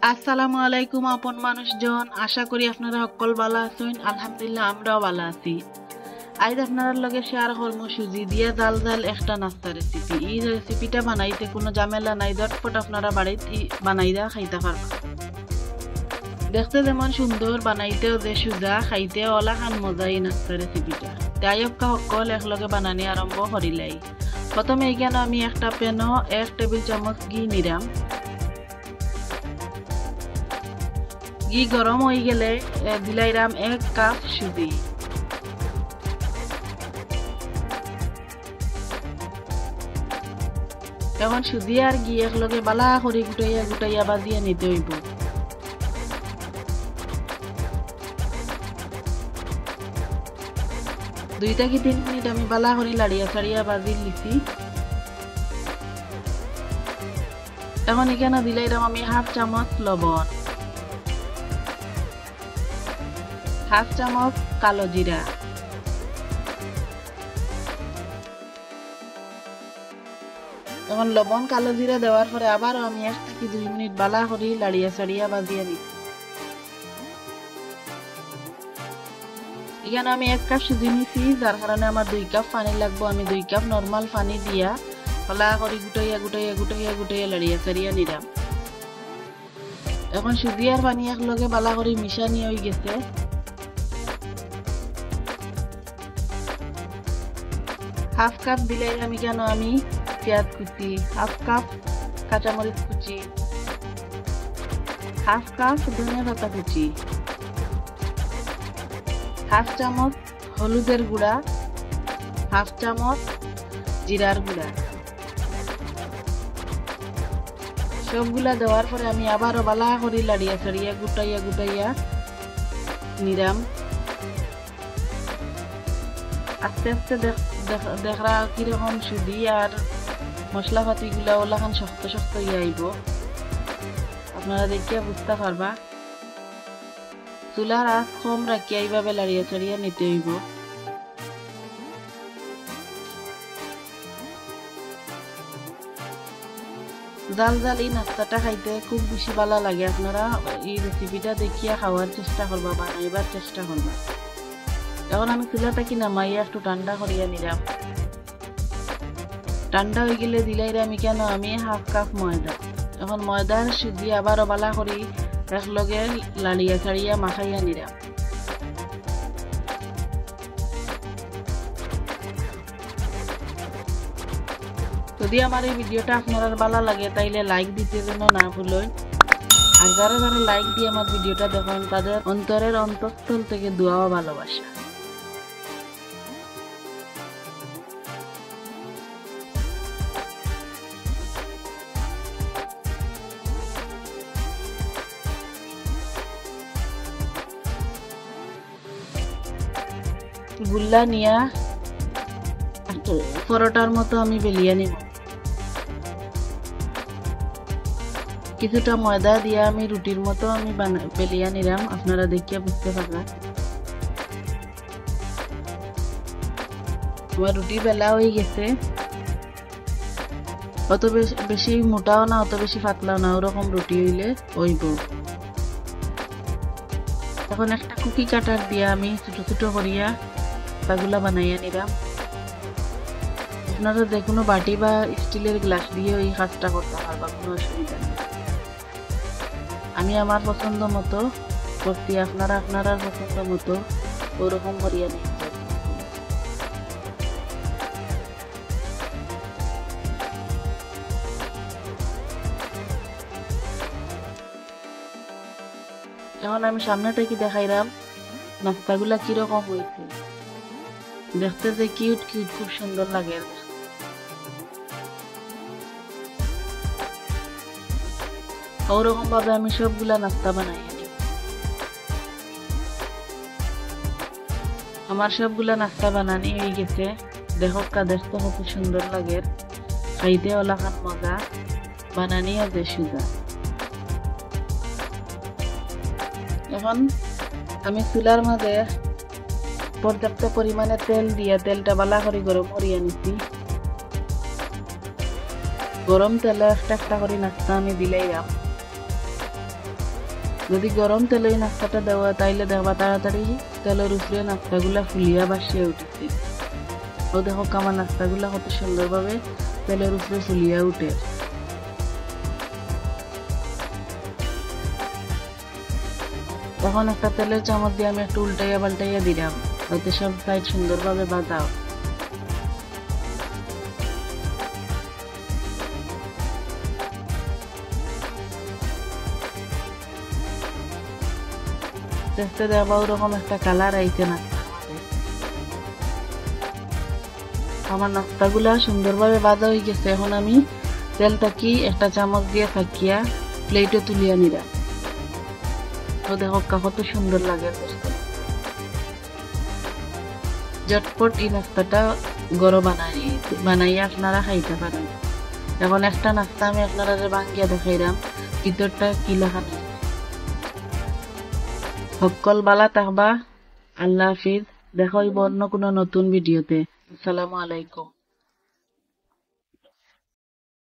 আসসালামু আলাইকুম আপন মানুষজন, আশা করি আপনারা সকল ভালো আছেন। আলহামদুলিল্লাহ আমরাও ভালো আছি। আজ আপনার লগে শেয়ার করবো সুজি দিয়ে জাল জাল একটা নাস্তা রেসিপি। এই রেসিপিটা বানাইতে কোনো ঝামেলা নাই, ঝটপট আপনারা বাড়িতে বানাইয়া খাইতে পারবেন। দেখতে যেমন সুন্দর, বানাইতেও যে সুজা, খাইতেও ওলাখান মজা এই নাস্তা রেসিপিটা। তাই সকল একলগে বানানি আরম্ভ করিলাই। প্রথমে এইখানে আমি একটা প্যানও 1 টেবিল চামচ ঘি নিলাম। ঘি গরম হয়ে গেলে দিলাইরাম 1 কাপ সুজি। এখন সুজি আর ঘি একলগে বালা করে গুটাইয়া গুটাইয়া বাজিয়ে নিতে হইব। দুই থেকে 3 মিনিট আমি বালা করে লাড়িয়া ছাড়িয়া বাজি লিছি। এখন এখানে দিলাইরাম আমি 1/2 চামচ লবণ, 1/2 চামচ কালো জিরা, এখন লবণ কালো জিরা দেওয়ার পরে আবারও আমি 1 থেকে 2 মিনিট বালা করে লাড়িয়া ছাড়িয়া বাজিয়ে নিচ্ছি। এখানে আমি 1 কাপ সুজি নিছি, যার কারণে আমার 2 কাপ পানি লাগবো। আমি 2 কাপ নর্মাল পানি দিয়া বালা করে গুটাইয়া গুটাইয়া গুটাইয়া গুটাইয়া লাড়িয়া ছাড়িয়া নিলাম। এখন সুজি আর পানি একলগে বালা করে মিশানি হয়ে গেছে। হাফ কাপ দিলে আমি কেন আমি পেঁয়াজ কুচি, 1/2 কাপ কাঁচামরিচ কুচি, 1/2 কাপ ধনিয়া পাতা কুচি, 1/2 চামচ হলুদের গুঁড়া, 1/2 চামচ জিরার গুঁড়া। সবগুলা দেওয়ার পরে আমি আবারও বালা করে লাড়িয়া ছাড়িয়া গুটাইয়া গুটাইয়া নিলাম। আস্তে আস্তে দেখরা কিরকম সুজি আর মশলা পাতি গুলা ওলাখান শক্ত শক্ত হয়ে আইব, আপনারা দেখিয়া বুঝতে পারবা। চুলার আঁচ কম রাখিয়া এইভাবে লাড়িয়া ছাড়িয়া নিতে হইব। জাল জাল এই নাস্তাটা খাইতে খুব বেশি ভালো লাগে। আপনারা এই রেসিপিটা দেখিয়া খাওয়ার চেষ্টা করবা, বানাইবার চেষ্টা করবা। এখন আমি চুলাটাকে নামাইয়া একটু ঠান্ডা করিয়া নিলাম। ঠান্ডা হয়ে গেলে দিলাইরে আমি কেন আমি 1/2 কাপ ময়দা। এখন ময়দার সুজি আবারও বালা করি একলগে লাড়িয়া ছাড়িয়া মাখাইয়া নিলাম। যদি আমার এই ভিডিওটা আপনার ভালো লাগে তাইলে লাইক দিতে যেন না ভুলেন। আর যারা যারা লাইক দিয়ে আমার ভিডিওটা দেখেন তাদের অন্তরের অন্তঃস্থল থেকে দোয়া ও ভালোবাসা। গুল্লা নিয়া পরোটার মতো আমি বেলিয়ে নিব। কিছুটা ময়দা দিয়ে আমি রুটির মতো আমি বেলিয়ে নিলাম, আপনারা দেখিয়া বুঝতে পারবেন। আমার রুটি বেলা হয়ে গেছে। অত বেশি মোটাও না, অত বেশি পাতলাও না, ওরকম রুটি হইলে হইব। এখন একটা কুকি কাটার দিয়া আমি ছোট ছোট করিয়া তাগুলা বানাইয়া নিলাম। আপনারা যে কোনো বাটি বা স্টিলের গ্লাস দিয়ে এই কাজটা করতে পারবা, কোনো অসুবিধা নেই। আমি আমার পছন্দ মতো করছি, আপনারা আপনারা পছন্দ মতো ওরকম করিয়া নিতে। এখন আমি সামনে থেকে দেখাইলাম নাস্তাগুলা কিরকম হয়েছে। দেখতে যে কিউট কিউট, খুব সুন্দর লাগে। ওরকম ভাবে আমি সবগুলা নাস্তা বানাই নিই। আমার সবগুলা নাস্তা বানানি হয়ে গেছে। দেখো দেখতে কত সুন্দর লাগে, খাইতে ওলাখান মজা, বানানি আছে সুজা। এখন আমি চুলার মাঝে পর্যাপ্ত পরিমাণে তেল দিয়া তেলটা বালা করে গরম করিয়া নিছি। গরম তেলে একটা একটা করে নাস্তা আমি দিলাইলাম। যদি গরম তেলে এই নাস্তাটা দেওয়া তাইলে দেখবা তাড়াতাড়ি তেলের উপরে নাস্তাগুলা ফুলিয়া বাসিয়ে উঠেছে। ও দেখো আমার নাস্তাগুলা কত সুন্দরভাবে তেলের উপরে ফুলিয়া উঠে। তখন একটা তেলের চামচ দিয়ে আমি একটু উল্টাইয়া পাল্টাইয়া দিলাম, যাতে সব সাইড সুন্দরভাবে বাজাও। দেখতে দেখবা ওরকম একটা কালার আইছে না। আমার নাস্তাগুলা সুন্দরভাবে ভাজা হয়ে গেছে। এখন আমি তেলটা কি একটা চামচ দিয়ে থাকিয়া প্লেটে তুলিয়া নিলাম। তো দেখো কত সুন্দর লাগে। ঝটপট এই নাস্তাটা গরম বানাইয়া আপনারা খাইতে পারেন। এখন একটা নাস্তা আমি আপনারা ভাঙ্গিয়া দেখাইলাম, ভিতরটা কি লাগানো। সকল বালা থাকবা। আল্লাহ হাফিজ। দেখা হইব অন্য কোনো নতুন ভিডিওতে। আসসালামু আলাইকুম।